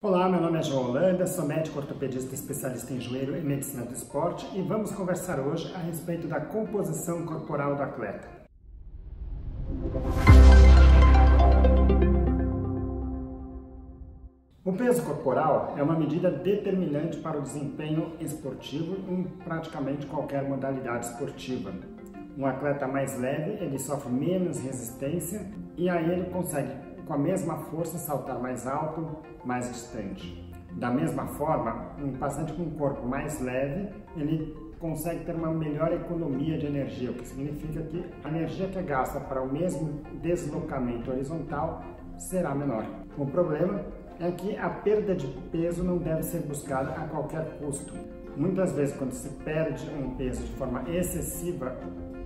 Olá, meu nome é João Holanda, sou médico ortopedista especialista em joelho e medicina do esporte e vamos conversar hoje a respeito da composição corporal do atleta. O peso corporal é uma medida determinante para o desempenho esportivo em praticamente qualquer modalidade esportiva. Um atleta mais leve, ele sofre menos resistência e aí ele consegue, com a mesma força, saltar mais alto, mais distante. Da mesma forma, um paciente com um corpo mais leve, ele consegue ter uma melhor economia de energia, o que significa que a energia que é gasta para o mesmo deslocamento horizontal será menor. O problema é que a perda de peso não deve ser buscada a qualquer custo. Muitas vezes, quando se perde um peso de forma excessiva,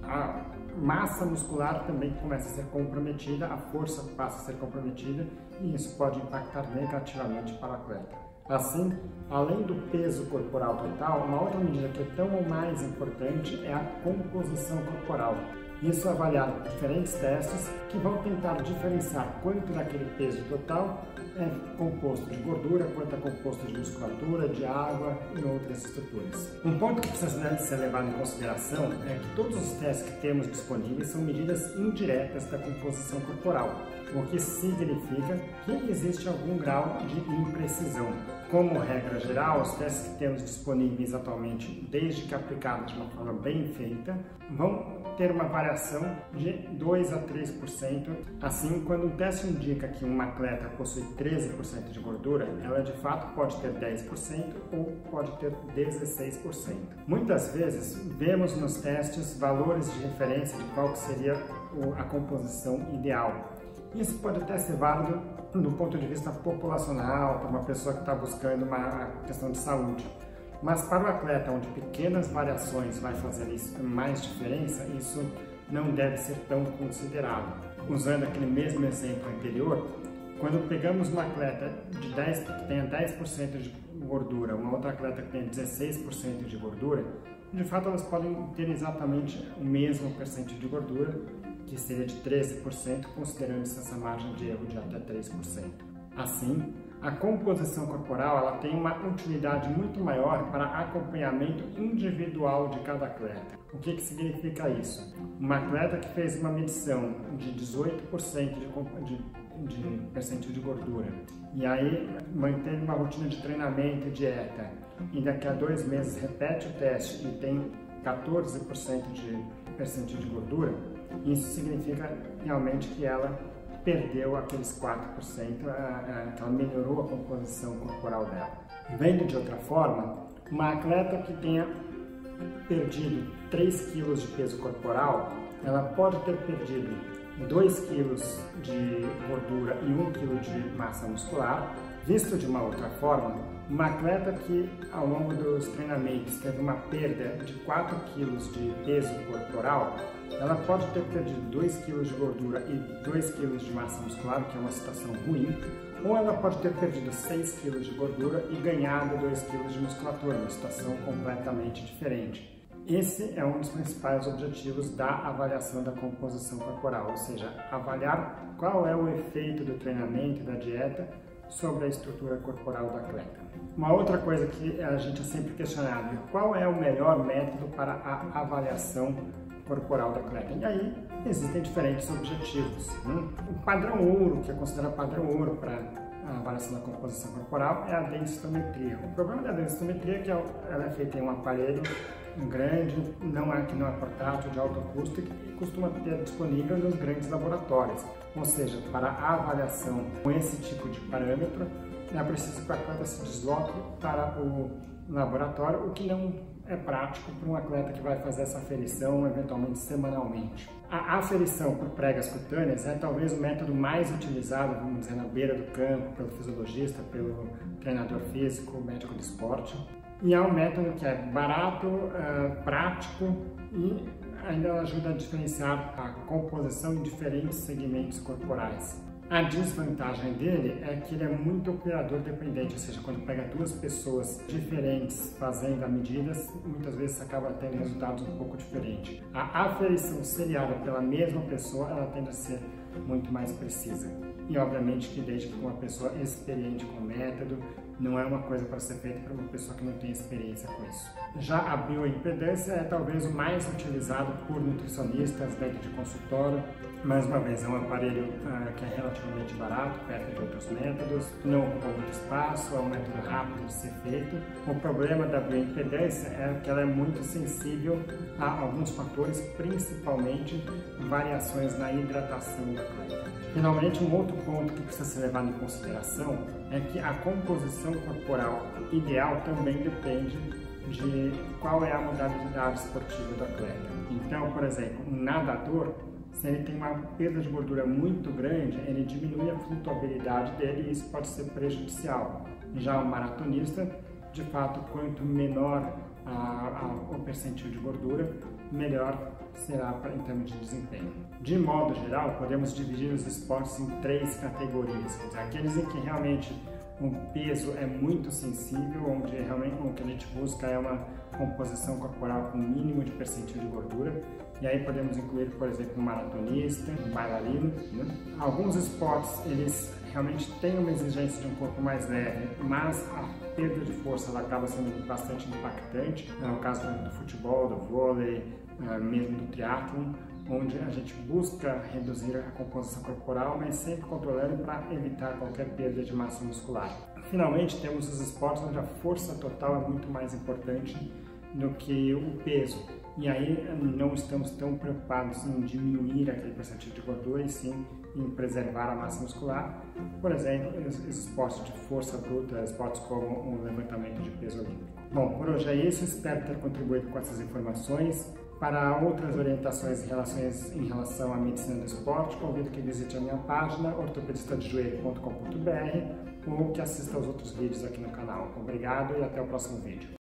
a massa muscular também começa a ser comprometida, a força passa a ser comprometida e isso pode impactar negativamente para o atleta. Assim, além do peso corporal total, uma outra medida que é tão ou mais importante é a composição corporal. Isso avaliar diferentes testes que vão tentar diferenciar quanto daquele peso total é composto de gordura, quanto é composto de musculatura, de água e outras estruturas. Um ponto que precisa ser levado em consideração é que todos os testes que temos disponíveis são medidas indiretas da composição corporal, o que significa que existe algum grau de imprecisão. Como regra geral, os testes que temos disponíveis atualmente, desde que aplicados de uma forma bem feita, vão ter uma variação de 2 a 3%. Assim, quando um teste indica que um atleta possui 13% de gordura, ela de fato pode ter 10% ou pode ter 16%. Muitas vezes, vemos nos testes valores de referência de qual que seria a composição ideal. Isso pode até ser válido do ponto de vista populacional, para uma pessoa que está buscando uma questão de saúde. Mas para o atleta, onde pequenas variações vai fazer isso mais diferença, isso não deve ser tão considerado. Usando aquele mesmo exemplo anterior, quando pegamos um atleta que tenha 10% de gordura, uma outra atleta que tenha 16% de gordura, de fato elas podem ter exatamente o mesmo percentual de gordura, que seria de 13%, considerando essa margem de erro de até 3%. Assim, a composição corporal ela tem uma utilidade muito maior para acompanhamento individual de cada atleta. O que significa isso? Um atleta que fez uma medição de 18% de percentual de gordura e aí mantém uma rotina de treinamento e dieta e daqui a 2 meses repete o teste e tem 14% de percentual de gordura, isso significa realmente que ela perdeu aqueles 4%, que ela melhorou a composição corporal dela. Vendo de outra forma, uma atleta que tenha perdido 3 kg de peso corporal, ela pode ter perdido 2 kg de gordura e 1 kg de massa muscular. Visto de uma outra forma, uma atleta que ao longo dos treinamentos teve uma perda de 4 kg de peso corporal, ela pode ter perdido 2 kg de gordura e 2 kg de massa muscular, que é uma situação ruim, ou ela pode ter perdido 6 kg de gordura e ganhado 2 kg de musculatura, uma situação completamente diferente. Esse é um dos principais objetivos da avaliação da composição corporal, ou seja, avaliar qual é o efeito do treinamento e da dieta sobre a estrutura corporal do atleta. Uma outra coisa que a gente é sempre questionado é qual é o melhor método para a avaliação corporal do atleta. E aí existem diferentes objetivos. O padrão ouro, que é considerado padrão ouro para a avaliação da composição corporal, é a densitometria. O problema da densitometria é que ela é feita em um aparelho grande, que não é portátil, de alto custo e costuma ter disponível nos grandes laboratórios. Ou seja, para a avaliação com esse tipo de parâmetro, é preciso que o atleta se desloque para o laboratório, o que não é prático para um atleta que vai fazer essa aferição eventualmente semanalmente. A aferição por pregas cutâneas é talvez o método mais utilizado, vamos dizer, na beira do campo, pelo fisiologista, pelo treinador físico, médico do esporte. E é um método que é barato, prático e ainda ajuda a diferenciar a composição em diferentes segmentos corporais. A desvantagem dele é que ele é muito operador dependente, ou seja, quando pega 2 pessoas diferentes fazendo a medida, muitas vezes acaba tendo resultados um pouco diferentes. A aferição seriada pela mesma pessoa, ela tende a ser muito mais precisa. e obviamente que desde que uma pessoa experiente com o método, não é uma coisa para ser feita para uma pessoa que não tem experiência com isso. Já a bioimpedância é talvez o mais utilizado por nutricionistas dentro de consultório. Mais uma vez, é um aparelho que é relativamente barato, perto de outros métodos, não ocupa muito espaço, é um método rápido de ser feito. O problema da bioimpedância é que ela é muito sensível a alguns fatores, principalmente variações na hidratação do atleta. Finalmente, um outro ponto que precisa ser levado em consideração é que a composição corporal ideal também depende de qual é a modalidade esportiva do atleta. Então, por exemplo, um nadador, se ele tem uma perda de gordura muito grande, ele diminui a flutuabilidade dele e isso pode ser prejudicial. Já o maratonista, de fato, quanto menor o percentil de gordura, melhor será em termos de desempenho. De modo geral, podemos dividir os esportes em 3 categorias. Aqueles em que realmente o peso é muito sensível, onde realmente o que a gente busca é uma composição corporal com mínimo de percentil de gordura. E aí podemos incluir, por exemplo, um maratonista, um bailarino. Alguns esportes, eles realmente têm uma exigência de um corpo mais leve, mas a perda de força ela acaba sendo bastante impactante. É o caso do futebol, do vôlei, mesmo do triatlon, onde a gente busca reduzir a composição corporal, mas sempre controlando para evitar qualquer perda de massa muscular. Finalmente, temos os esportes onde a força total é muito mais importante do que o peso. E aí não estamos tão preocupados em diminuir aquele percentil de gordura, e sim em preservar a massa muscular. Por exemplo, os esportes de força bruta, esportes como o levantamento de peso olímpico. Bom, por hoje é isso. Espero ter contribuído com essas informações. Para outras orientações em relação à medicina do esporte, convido que visite a minha página ortopedistadejoelho.com.br ou que assista aos outros vídeos aqui no canal. Obrigado e até o próximo vídeo.